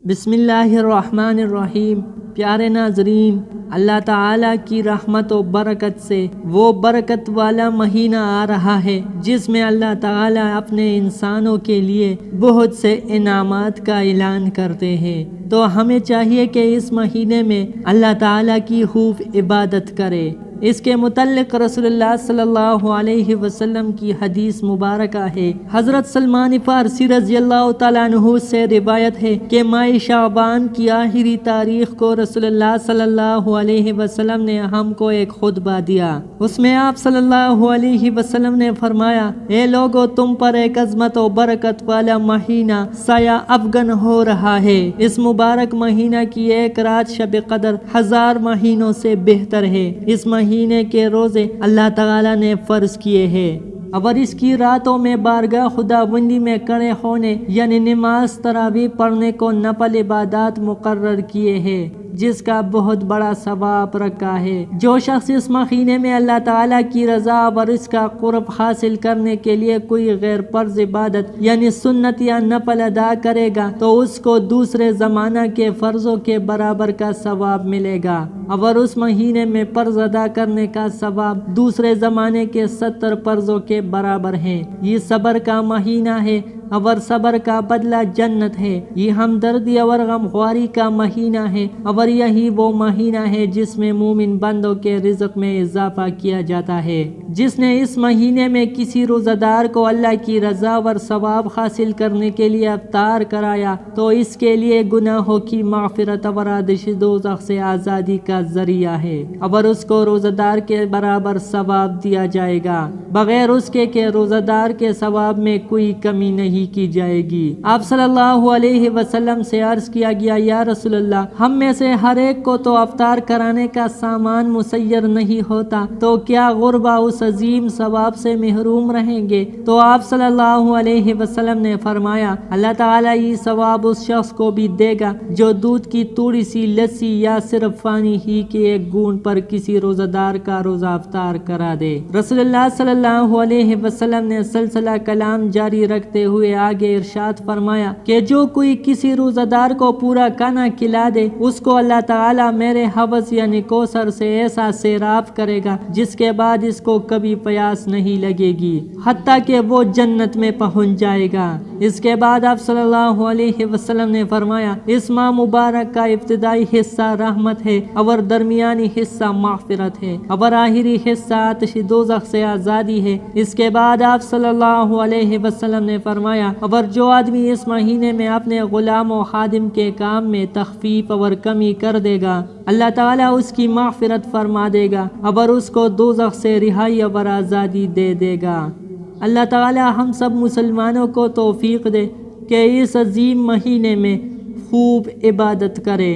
بسم اللہ الرحمن الرحیم۔ پیارے ناظرین، اللہ تعالیٰ کی رحمت و برکت سے وہ برکت والا مہینہ آ رہا ہے جس میں اللہ تعالیٰ اپنے انسانوں کے لیے بہت سے انعامات کا اعلان کرتے ہیں، تو ہمیں چاہیے کہ اس مہینے میں اللہ تعالیٰ کی خوب عبادت کرے۔ اس کے متعلق رسول اللہ صلی اللہ علیہ وسلم کی حدیث مبارکہ ہے۔ حضرت سلمان فارسی رضی اللہ تعالیٰ عنہ سے روایت ہے کہ ماہ شعبان کی آخری تاریخ کو رسول اللہ صلی اللہ علیہ وسلم نے ہم کو ایک خطبہ دیا۔ اس میں آپ صلی اللہ علیہ وسلم نے فرمایا، اے لوگو، تم پر ایک عظمت و برکت والا مہینہ سایہ افغن ہو رہا ہے۔ اس مبارک مہینہ کی ایک رات شب قدر 1000 مہینوں سے بہتر ہے۔ اس مہینے کے روزے اللہ تعالیٰ نے فرض کیے ہیں، اور اس کی راتوں میں بارگاہ خداوندی میں کھڑے ہونے یعنی نماز تراویح پڑھنے کو نفل عبادات مقرر کیے ہیں، جس کا بہت بڑا ثواب رکھا ہے۔ جو شخص اس مہینے میں اللہ تعالیٰ کی رضا اور اس کا قرب حاصل کرنے کے لیے کوئی غیر فرض عبادت یعنی سنت یا نفل ادا کرے گا تو اس کو دوسرے زمانہ کے فرضوں کے برابر کا ثواب ملے گا، اور اس مہینے میں فرض ادا کرنے کا ثواب دوسرے زمانے کے 70 فرضوں کے برابر ہے۔ یہ صبر کا مہینہ ہے اور صبر کا بدلہ جنت ہے۔ یہ ہمدردی اور غمخواری کا مہینہ ہے، اور یہی وہ مہینہ ہے جس میں مومن بندوں کے رزق میں اضافہ کیا جاتا ہے۔ جس نے اس مہینے میں کسی روزہ دار کو اللہ کی رضا اور ثواب حاصل کرنے کے لیے افطار کرایا تو اس کے لیے گناہوں کی مغفرت اور آتش دوزخ سے آزادی کا ذریعہ ہے، اور اس کو روزہ دار کے برابر ثواب دیا جائے گا، بغیر اس کے کہ روزہ دار کے ثواب میں کوئی کمی نہیں کی جائے گی۔ آپ صلی اللہ علیہ وسلم سے عرض کیا گیا، یا رسول اللہ، ہم میں سے ہر ایک کو تو افطار کرانے کا سامان مسیر نہیں ہوتا، تو کیا غربا اس عظیم ثواب سے محروم رہیں گے؟ تو آپ صلی اللہ علیہ وسلم نے فرمایا، اللہ تعالیٰ یہ ثواب اس شخص کو بھی دے گا جو دودھ کی تھوڑی سی لسی یا صرف پانی ہی کے ایک گھونٹ پر کسی روزہ دار کا روزہ افطار کرا دے۔ رسول اللہ صلی اللہ علیہ وسلم نے سلسلہ کلام جاری رکھتے ہوئے آگے ارشاد فرمایا کہ جو کوئی کسی روزہ دار کو پورا کھانا کھلا دے اس کو اللہ تعالیٰ میرے حوض یعنی کوثر سے ایسا سیراب کرے گا جس کے بعد اس کو کبھی پیاس نہیں لگے گی حتیٰ کہ وہ جنت میں پہنچ جائے گا۔ اس کے بعد آپ صلی اللہ علیہ وسلم نے فرمایا، اس ماہ مبارک کا ابتدائی حصہ رحمت ہے اور درمیانی حصہ مغفرت ہے اور آخری حصہ آتش دوزخ سے آزادی ہے۔ اس کے بعد آپ صلی اللہ علیہ وسلم نے فرمایا، اور جو آدمی اس مہینے میں اپنے غلام و خادم کے کام میں تخفیف اور کمی کر دے گا اللہ تعالیٰ اس کی مغفرت فرما دے گا اور اس کو دوزخ سے رہائی اور آزادی دے دے گا۔ اللہ تعالیٰ ہم سب مسلمانوں کو توفیق دے کہ اس عظیم مہینے میں خوب عبادت کرے۔